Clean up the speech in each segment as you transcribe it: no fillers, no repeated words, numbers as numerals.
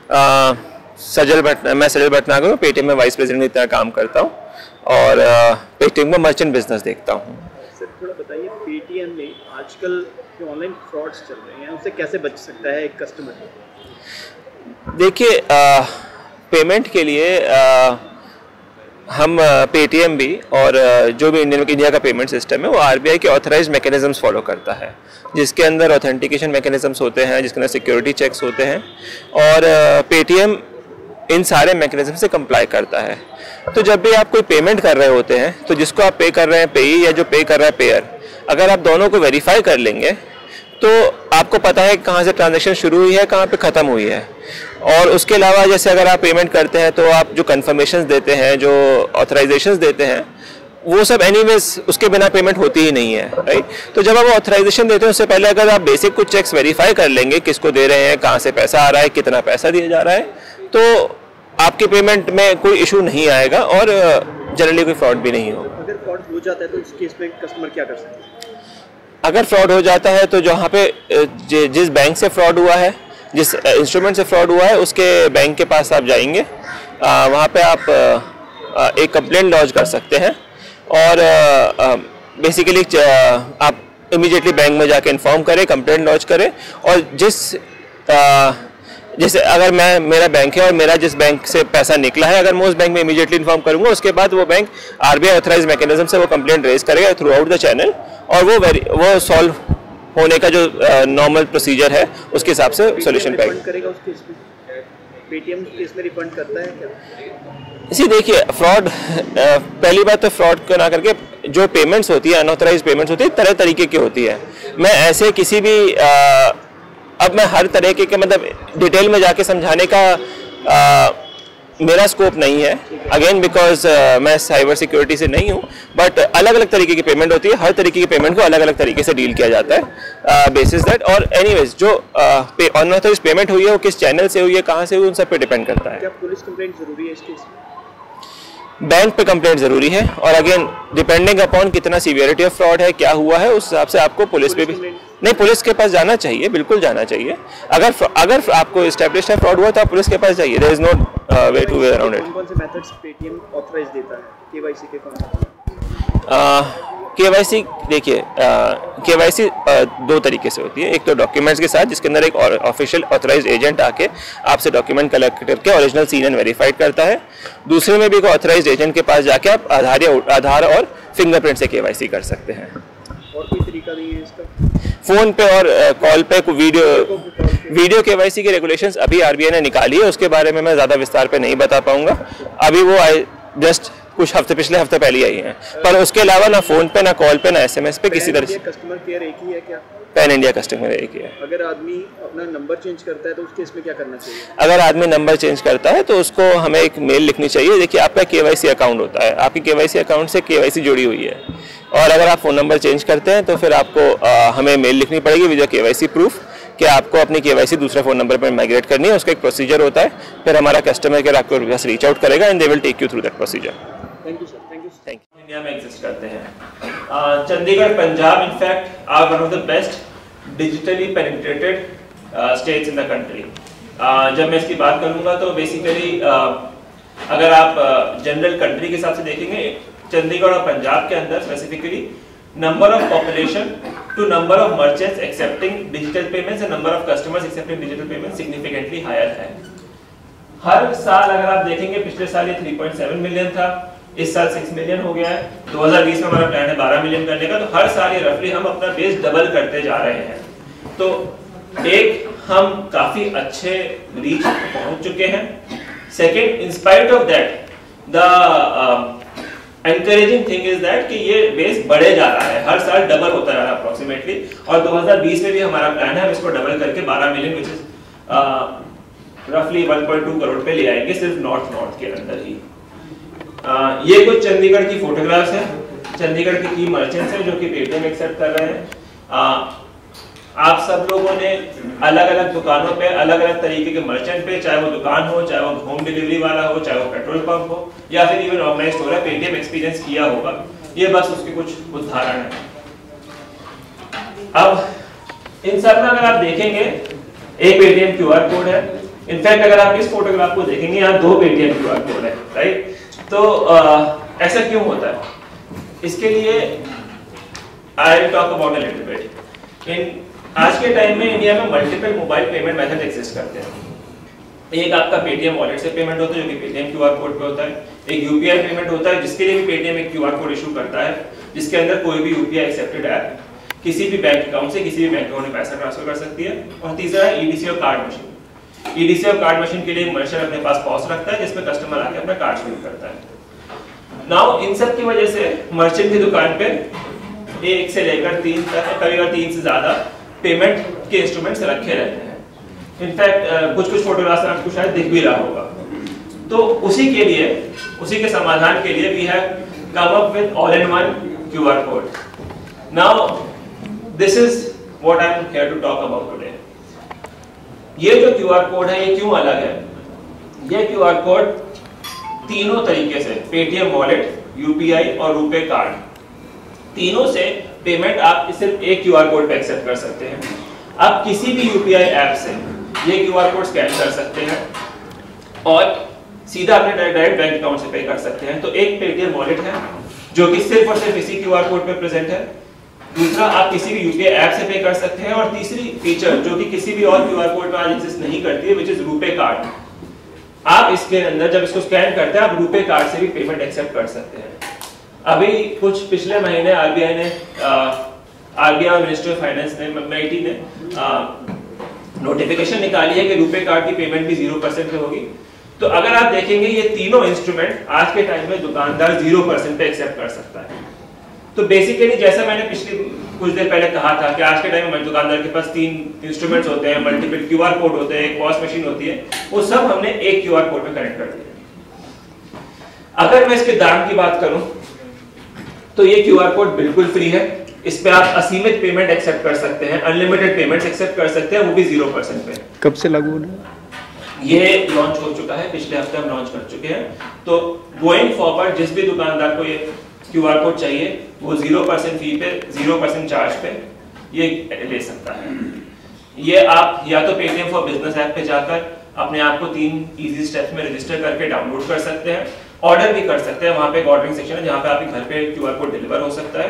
मैं सजल भटनागर हूँ, पेटीएम में वाइस प्रेसिडेंट की तरह काम करता हूँ और पेटीएम में मर्चेंट बिजनेस देखता हूँ। सर थोड़ा बताइए, पेटीएम में आजकल जो ऑनलाइन फ्रॉड्स चल रहे हैं उससे कैसे बच सकता है एक कस्टमर? देखिए, पेमेंट के लिए हम पेटीएम भी और जो भी इंडिया का पेमेंट सिस्टम है वो आरबीआई के ऑथराइज्ड मैकेनिज्म्स फॉलो करता है, जिसके अंदर ऑथेंटिकेशन मैकेनिज्म्स होते हैं, जिसके अंदर सिक्योरिटी चेक्स होते हैं और पेटीएम इन सारे मैकेनिज्म से कंप्लाई करता है। तो जब भी आप कोई पेमेंट कर रहे होते हैं तो जिसको आप पे कर रहे हैं पेई या जो पे कर रहा है पेयर, अगर आप दोनों को वेरीफाई कर लेंगे तो आपको पता है कहाँ से ट्रांजैक्शन शुरू हुई है, कहाँ पे ख़त्म हुई है। और उसके अलावा जैसे अगर आप पेमेंट करते हैं तो आप जो कन्फर्मेशंस देते हैं, जो ऑथराइजेशंस देते हैं, वो सब एनीवेज उसके बिना पेमेंट होती ही नहीं है, राइट। तो जब आप ऑथराइजेशन देते हैं उससे पहले अगर आप बेसिक कुछ चेक्स वेरीफाई कर लेंगे, किसको दे रहे हैं, कहाँ से पैसा आ रहा है, कितना पैसा दिया जा रहा है, तो आपकी पेमेंट में कोई इशू नहीं आएगा और जनरली कोई फ्रॉड भी नहीं होगा। अगर फ्रॉड हो जाता है तो इस केस में कस्टमर क्या कर सकते हैं? अगर फ्रॉड हो जाता है तो जहाँ पे जिस बैंक से फ्रॉड हुआ है, जिस इंस्ट्रूमेंट से फ्रॉड हुआ है, उसके बैंक के पास आप जाएंगे, वहाँ पे आप एक कंप्लेंट लॉन्च कर सकते हैं और बेसिकली आप इमीडिएटली बैंक में जाके इन्फॉर्म करें, कंप्लेंट लॉन्च करें और जैसे अगर मेरा बैंक है और मेरा जिस बैंक से पैसा निकला है, अगर मैं उस बैंक में इमीडिएटली इन्फॉर्म करूंगा, उसके बाद वो बैंक आरबीआई ऑथराइज मैकेनिज्म से वो कंप्लेंट रेज करेगा थ्रू आउट द चैनल और वो सॉल्व होने का जो नॉर्मल प्रोसीजर है उसके हिसाब से सोल्यूशन करेगा। उस केस में पेटीएम केस में रिफंड करता है क्या? इसी देखिए, फ्रॉड पहली बात तो फ्रॉड को ना करके जो पेमेंट्स होती है, अनऑथराइज पेमेंट्स होती है, तरह तरीके की होती है। मैं ऐसे किसी भी अब मैं हर तरह के मतलब डिटेल में जाके समझाने का मेरा स्कोप नहीं है, अगेन बिकॉज मैं साइबर सिक्योरिटी से नहीं हूँ, बट अलग अलग तरीके की पेमेंट होती है, हर तरीके की पेमेंट को अलग अलग तरीके से डील किया जाता है बेसिस दैट। और एनीवेज जो अनऑथराइज्ड पेमेंट हुई है वो किस चैनल से हुई है, कहाँ से हुई, उन सब पे डिपेंड करता है। क्या पुलिस कंप्लेंट जरूरी है इस केस में? बैंक पे कंप्लेंट जरूरी है और अगेन डिपेंडिंग अपॉन कितना सीवियरिटी ऑफ फ्रॉड है, क्या हुआ है, उस हिसाब से आपको पुलिस पे भी नहीं, पुलिस के पास जाना चाहिए, बिल्कुल जाना चाहिए। अगर आपको एस्टैब्लिश्ड है फ्रॉड हुआ तो आप पुलिस के पास जाइए, there is no way to way around it. कौन से मेथड्स पेटीएम ऑथराइज देता है केवाईसी के फॉर्म? केवाईसी देखिए, केवाईसी दो तरीके से होती है। एक तो डॉक्यूमेंट्स के साथ, जिसके अंदर एक ऑफिशियल ऑथराइज्ड एजेंट आके आपसे डॉक्यूमेंट कलेक्ट करके ओरिजिनल सीन वेरीफाइड करता है। दूसरे में भी एक ऑथराइज्ड एजेंट के पास जाके आप आधार और फिंगरप्रिंट से केवाईसी कर सकते हैं। और कोई तरीका नहीं है इसका? फोन पे और कॉल पे वीडियो केवाईसी के रेगुलेशंस अभी आरबीआई ने निकाली है, उसके बारे में मैं ज़्यादा विस्तार पे नहीं बता पाऊंगा। अभी वो जस्ट कुछ पिछले हफ्ते पहले आई हैं, पर उसके अलावा ना फोन पे, ना कॉल पे, ना एसएमएस पे किसी तरह से। कस्टमर केयर एक ही है क्या? पैन इंडिया कस्टमर एक ही है। अगर आदमी अपना नंबर चेंज करता है तो उस केस में क्या करना चाहिए? अगर आदमी नंबर चेंज करता है तो उसको हमें एक मेल लिखनी चाहिए। देखिए, आपका केवाईसी अकाउंट होता है, आपकी केवाईसी अकाउंट से केवाईसी जुड़ी हुई है और अगर आप फ़ोन नंबर चेंज करते हैं तो फिर आपको हमें मेल लिखनी पड़ेगी विद केवाईसी प्रूफ कि आपको अपनी केवाईसी दूसरे फ़ोन नंबर पर माइग्रेट करनी है। उसका एक प्रोसीजर होता है, फिर हमारा कस्टमर केयर आपको रीच आउट करेगा and they will take you through that procedure. Thank you sir. Thank you. India में एग्जिस्ट करते हैं। Chandigarh, Punjab in fact are one of the best digitally penetrated states in the country. जब मैं इसकी बात करूंगा तो बेसिकली अगर आप जनरल कंट्री के हिसाब से देखेंगे, चंडीगढ़ और पंजाब के अंदर specifically number of population to number of merchants accepting digital payments and number of customers accepting digital payments significantly higher है। हर साल अगर आप देखेंगे, पिछले साल ये 3.7 मिलियन था, इस साल 6 मिलियन हो गया है। 2020 में हमारा प्लान है 12 मिलियन करने का, तो हर साल ये रफली हम अपना बेस डबल करते जा रहे हैं। तो एक, हम काफी अच्छे रीच पहुंच चुके हैं। Second, in spite of that the encouraging thing is that कि ये बेस बढ़े जा रहा है, हर साल डबल होता जा रहा है अप्रोक्सीमेटली, और 2020 में भी हमारा प्लान है हम इसको डबल करके 12 मिलियन विच इज रफली 1.2 करोड़ पे ले आएंगे सिर्फ नॉर्थ के अंदर ही। ये कुछ चंडीगढ़ की फोटोग्राफ्स हैं, चंडीगढ़ के की मर्चेंट्स हैं जो कि पेटीएम एक्सेप्ट कर रहे हैं। आप सब लोगों ने अलग अलग दुकानों पे अलग अलग तरीके के मर्चेंट पे, चाहे वो दुकान हो, चाहे वो होम डिलीवरी वाला हो, चाहे वो पेट्रोल पंप हो या फिर इवन ऑर्गेनाइज्ड स्टोर है, पेटीएम एक्सपीरियंस किया होगा। ये बस उसके कुछ उदाहरण है। अब इन सब में अगर आप देखेंगे, एक पेटीएम क्यूआर कोड है, इनफैक्ट अगर आप इस फोटोग्राफ को देखेंगे, यहाँ 2 पेटीएम क्यूआर कोड है, राइट? तो ऐसा क्यों होता है? इसके लिए I will talk about a little bit. आज के टाइम में इंडिया में multiple mobile payment method exist करते हैं। एक आपका पेटीएम वॉलेट से पेमेंट होता है, जो कि पेटीएम क्यूआर कोड पे होता है। एक यूपीआई पेमेंट होता है, जिसके लिए भी पेटीएम एक क्यूआर कोड इशू करता है, जिसके अंदर कोई भी यूपीआई एक्सेप्टेड ऐप किसी भी बैंक अकाउंट से किसी भी बैंक अकाउंट में पैसा ट्रांसफर कर सकती है। और तीसरा है ईडीसी और कार्ड मशीन। ईडीसी और कार्ड मशीन के लिए मर्चेंट अपने पास पॉस रखता है, जिसमें कस्टमर आके अपना कार्ड स्वीप करता है। नाउ इन सब की वजह से मर्चेंट की दुकान पे 1 से लेकर 3 तक, कभी-कभी 3 से ज्यादा पेमेंट के इंस्ट्रूमेंट्स रखे रहते हैं। इनफैक्ट कुछ फोटोग्राफ्स में आपको शायद दिख भी रहा होगा। तो उसी के समाधान के लिए we have come up with all in one QR code. Now this is what I am here to talk about today. ये जो क्यूआर कोड है, ये क्यों अलग है? ये क्यूआर कोड तीनों तरीके से, पेटीएम वॉलेट, यूपीआई और रुपे कार्ड, तीनों से पेमेंट आप सिर्फ एक क्यूआर कोड पे एक्सेप्ट कर सकते हैं। आप किसी भी यूपीआई ऐप से ये क्यूआर कोड स्कैन कर सकते हैं और सीधा अपने डायरेक्ट बैंक अकाउंट से पे कर सकते हैं। तो एक पेटीएम वॉलेट है जो कि सिर्फ और सिर्फ इसी क्यूआर कोड पे प्रेजेंट है। दूसरा, आप किसी भी यूपीआई ऐप से पे कर सकते हैं। और तीसरी फीचर जो कि किसी भी और क्यूआर कोड पे आज एग्जिस्ट नहीं करती है, व्हिच इज रुपे कार्ड। आप इसके अंदर जब इसको स्कैन करते हैं, आप रुपे कार्ड से भी पेमेंट एक्सेप्ट कर सकते हैं। अभी कुछ पिछले महीने आरबीआई और मिनिस्ट्री ऑफ फाइनेंस ने, MeitY ने नोटिफिकेशन निकाली है कि रुपे कार्ड की पेमेंट भी 0% पे होगी। तो अगर आप देखेंगे, ये तीनों इंस्ट्रूमेंट आज के टाइम में दुकानदार 0% पे एक्सेप्ट कर सकता है। तो बेसिकली जैसा मैंने पिछले कुछ देर पहले कहा था कि आज के टाइम में दुकानदार के पास 3 इंस्ट्रूमेंट्स होते हैं, मल्टीपल क्यूआर कोड होते हैं, एक पॉस मशीन होती है, वो सब हमने एक क्यूआर कोड में कनेक्ट कर दिया। अगर मैं इसके दाम की बात करूं तो ये क्यूआर कोड बिल्कुल फ्री है। इस पे आप असीमित पेमेंट एक्सेप्ट कर सकते हैं, अनलिमिटेड पेमेंट्स एक्सेप्ट कर सकते हैं, वो भी 0% पे। कब से लागू होना है? ये लॉन्च हो चुका है, पिछले हफ्ते हम लॉन्च कर चुके हैं। तो गोइंग फॉरवर्ड जिस भी दुकानदार को ये क्यूआर कोड चाहिए, वो 0% फी पे, 0% चार्ज पे ये ले सकता है। ये आप या तो पेटीएम फॉर बिजनेस ऐप पे जाकर अपने आप को 3 इजी स्टेप्स में रजिस्टर करके डाउनलोड कर सकते हैं, ऑर्डर भी कर सकते हैं। वहां पे एक ऑर्डरिंग सेक्शन है जहां पे आपके घर पे क्यूआर कोड डिलीवर हो सकता है,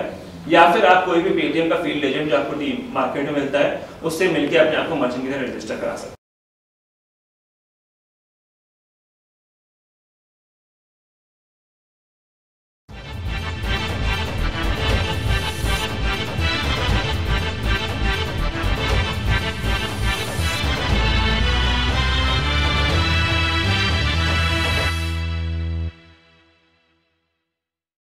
या फिर आप कोई भी पेटीएम का फील्ड एजेंट जो आपको मार्केट में मिलता है, उससे मिलकर अपने आप को मर्चेंट की तरह रजिस्टर करा सकते हैं।